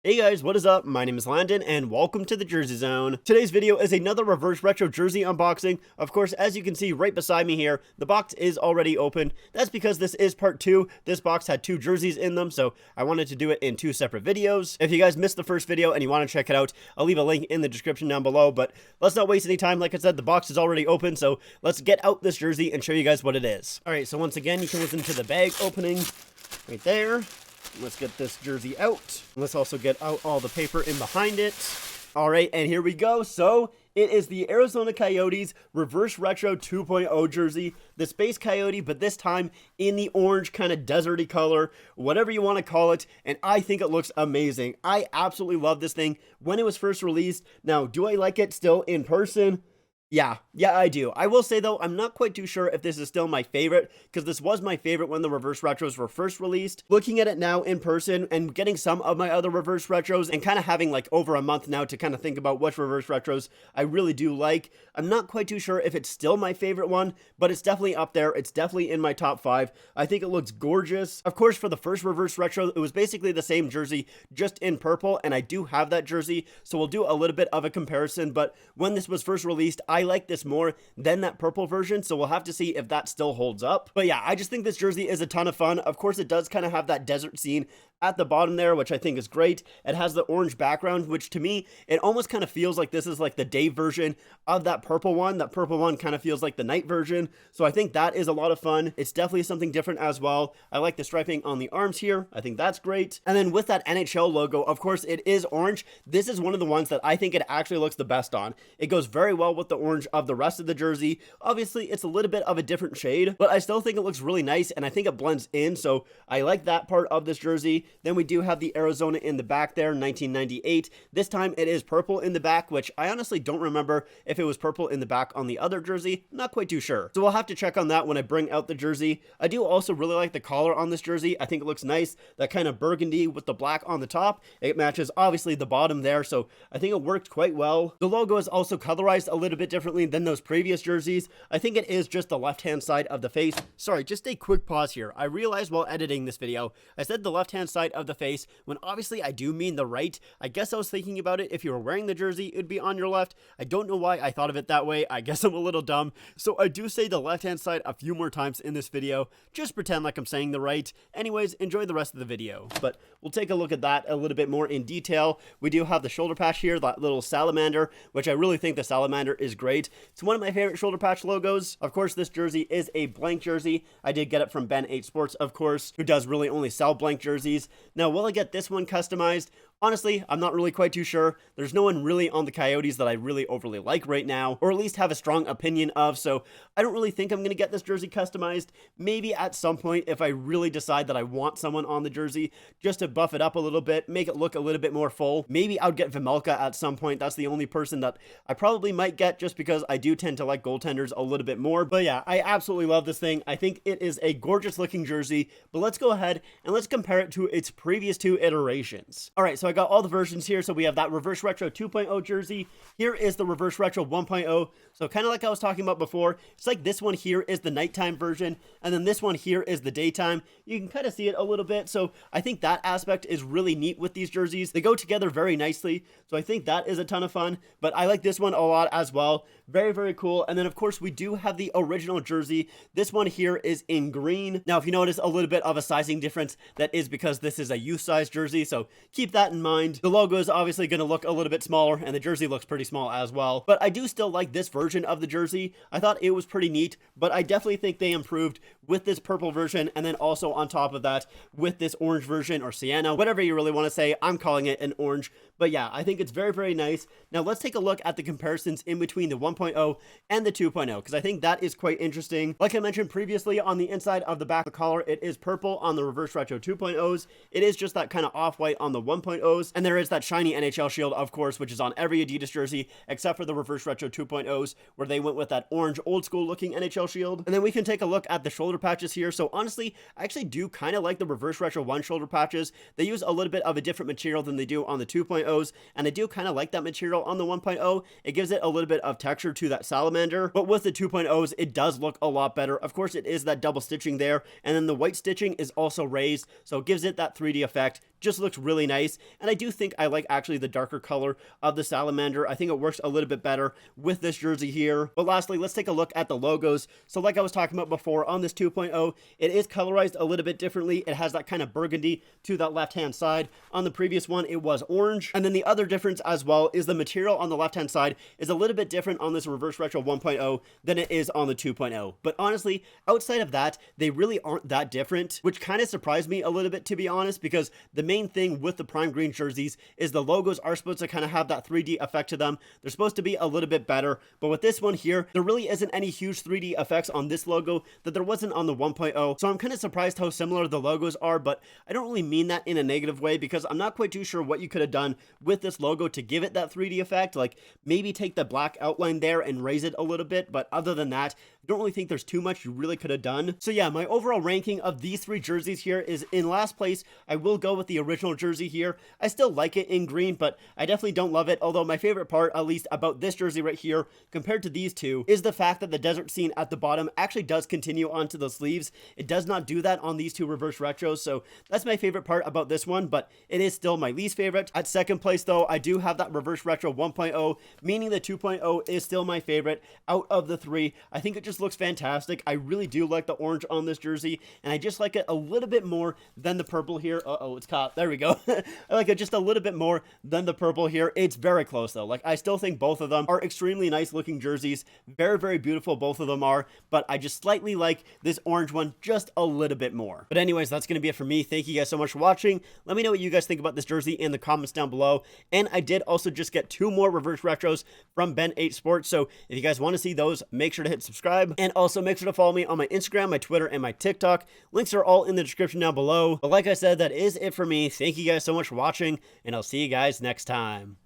Hey guys, what is up? My name is Landon and welcome to the Jersey Zone. Today's video is another reverse retro jersey unboxing. Of course, as you can see right beside me here, the box is already open. That's because this is part 2. This box had 2 jerseys in them, so I wanted to do it in 2 separate videos. If you guys missed the first video and you want to check it out, I'll leave a link in the description down below, but let's not waste any time. Like I said, the box is already open, so let's get out this jersey and show you guys what it is. Alright, so once again, you can listen to the bag opening right there. Let's get this jersey out. Let's also get out all the paper in behind it. All right, and here we go. So it is the Arizona Coyotes Reverse Retro 2.0 jersey, the Space Coyote, but this time in the orange kind of deserty color, whatever you want to call it, and I think it looks amazing. I absolutely love this thing when it was first released. Now, do I like it still in person? Yeah, I do. I will say though, I'm not quite too sure if this is still my favorite, because this was my favorite when the reverse retros were first released. Looking at it now in person and getting some of my other reverse retros and kind of having like over a month now to kind of think about which reverse retros I really do like, I'm not quite too sure if it's still my favorite one, but it's definitely up there. It's definitely in my top 5. I think it looks gorgeous. Of course, for the first reverse retro, it was basically the same jersey, just in purple, and I do have that jersey, so we'll do a little bit of a comparison, but when this was first released, I like this more than that purple version, so we'll have to see if that still holds up. But yeah, I just think this jersey is a ton of fun. Of course, it does kind of have that desert scene at the bottom there, which I think is great. It has the orange background, which to me, it almost kind of feels like this is like the day version of that purple one. That purple one kind of feels like the night version, so I think that is a lot of fun. It's definitely something different as well. I like the striping on the arms here. I think that's great. And then with that NHL logo, of course, it is orange. This is one of the ones that I think it actually looks the best on. It goes very well with the orange of the rest of the jersey. Obviously, it's a little bit of a different shade, but I still think it looks really nice, and I think it blends in, so I like that part of this jersey. Then we do have the Arizona in the back there, 1998. This time it is purple in the back, which I honestly don't remember if it was purple in the back on the other jersey. Not quite too sure. So we'll have to check on that when I bring out the jersey. I do also really like the collar on this jersey. I think it looks nice. That kind of burgundy with the black on the top. It matches obviously the bottom there, so I think it worked quite well. The logo is also colorized a little bit differently than those previous jerseys. I think it is just the left-hand side of the face. Sorry, just a quick pause here. I realized while editing this video, I said the left-hand side of the face, when obviously I do mean the right. I guess I was thinking about it. If you were wearing the jersey, it would be on your left. I don't know why I thought of it that way. I guess I'm a little dumb. So I do say the left-hand side a few more times in this video. Just pretend like I'm saying the right. Anyways, enjoy the rest of the video. But we'll take a look at that a little bit more in detail. We do have the shoulder patch here, that little salamander, which I really think the salamander is great. It's one of my favorite shoulder patch logos. Of course, this jersey is a blank jersey. I did get it from Ben 8 Sports, of course, who does really only sell blank jerseys. Now, will I get this one customized? Honestly, I'm not really quite too sure. There's no one really on the Coyotes that I really overly like right now, or at least have a strong opinion of, so I don't really think I'm going to get this jersey customized. Maybe at some point if I really decide that I want someone on the jersey, just to buff it up a little bit, make it look a little bit more full. Maybe I would get Vejmelka at some point. That's the only person that I probably might get, just because I do tend to like goaltenders a little bit more. But yeah, I absolutely love this thing. I think it is a gorgeous looking jersey, but let's go ahead and let's compare it to its previous 2 iterations. All right, so I got all the versions here. So we have that Reverse Retro 2.0 jersey. Here is the Reverse Retro 1.0. So kind of like I was talking about before, it's like this one here is the nighttime version, and then this one here is the daytime. You can kind of see it a little bit. So I think that aspect is really neat with these jerseys. They go together very nicely. So I think that is a ton of fun, but I like this one a lot as well. Very, very cool. And then of course we do have the original jersey. This one here is in green. Now, if you notice a little bit of a sizing difference, that is because this is a youth size jersey. So keep that in mind. The logo is obviously going to look a little bit smaller, and the jersey looks pretty small as well. But I do still like this version of the jersey. I thought it was pretty neat, but I definitely think they improved with this purple version, and then also on top of that with this orange version, or sienna, whatever you really want to say. I'm calling it an orange. But yeah, I think it's very, very nice. Now let's take a look at the comparisons in between the 1.0 and the 2.0, because I think that is quite interesting. Like I mentioned previously, on the inside of the back of the collar, it is purple on the Reverse Retro 2.0s. It is just that kind of off-white on the 1.0s, and there is that shiny NHL shield, of course, which is on every Adidas jersey, except for the Reverse Retro 2.0s, where they went with that orange old school looking NHL shield. And then we can take a look at the shoulder patches here. So honestly, I actually do kind of like the Reverse Retro 1 shoulder patches. They use a little bit of a different material than they do on the 2.0s, and I do kind of like that material on the 1.0. It gives it a little bit of texture to that salamander, but with the 2.0s, it does look a lot better. Of course, it is that double stitching there, and then the white stitching is also raised, so it gives it that 3D effect. just looks really nice. And I do think I like actually the darker color of the salamander. I think it works a little bit better with this jersey here. But lastly, let's take a look at the logos. So like I was talking about before, on this 2.0, it is colorized a little bit differently. It has that kind of burgundy to that left-hand side. On the previous one, it was orange. And then the other difference as well is the material on the left-hand side is a little bit different on this Reverse Retro 1.0 than it is on the 2.0. But honestly, outside of that, they really aren't that different, which kind of surprised me a little bit, to be honest, because the main thing with the Prime Green jerseys is the logos are supposed to kind of have that 3D effect to them. They're supposed to be a little bit better, but with this one here, there really isn't any huge 3D effects on this logo that there wasn't on the 1.0. So I'm kind of surprised how similar the logos are, but I don't really mean that in a negative way, because I'm not quite too sure what you could have done with this logo to give it that 3D effect. Like maybe take the black outline there and raise it a little bit, but other than that, I don't really think there's too much you really could have done. So yeah, my overall ranking of these three jerseys here is in last place. I will go with the original jersey here. I still like it in green, but I definitely don't love it. Although my favorite part, at least about this jersey right here, compared to these two, is the fact that the desert scene at the bottom actually does continue onto the sleeves. It does not do that on these two Reverse Retros, so that's my favorite part about this one, but it is still my least favorite. At second place though, I do have that Reverse Retro 1.0, meaning the 2.0 is still my favorite out of the three. I think it just looks fantastic. I really do like the orange on this jersey, and I just like it a little bit more than the purple here. Uh-oh, it's caught. There we go. I like it just a little bit more than the purple here. It's very close though. Like, I still think both of them are extremely nice looking jerseys. Very, very beautiful, both of them are, but I just slightly like this orange one just a little bit more. But anyways, that's going to be it for me. Thank you guys so much for watching. Let me know what you guys think about this jersey in the comments down below. And I did also just get 2 more Reverse Retros from Ben 8 Sports, so if you guys want to see those, make sure to hit subscribe, and also make sure to follow me on my Instagram, my Twitter, and my TikTok. Links are all in the description down below. But like I said, that is it for me. Thank you guys so much for watching, and I'll see you guys next time.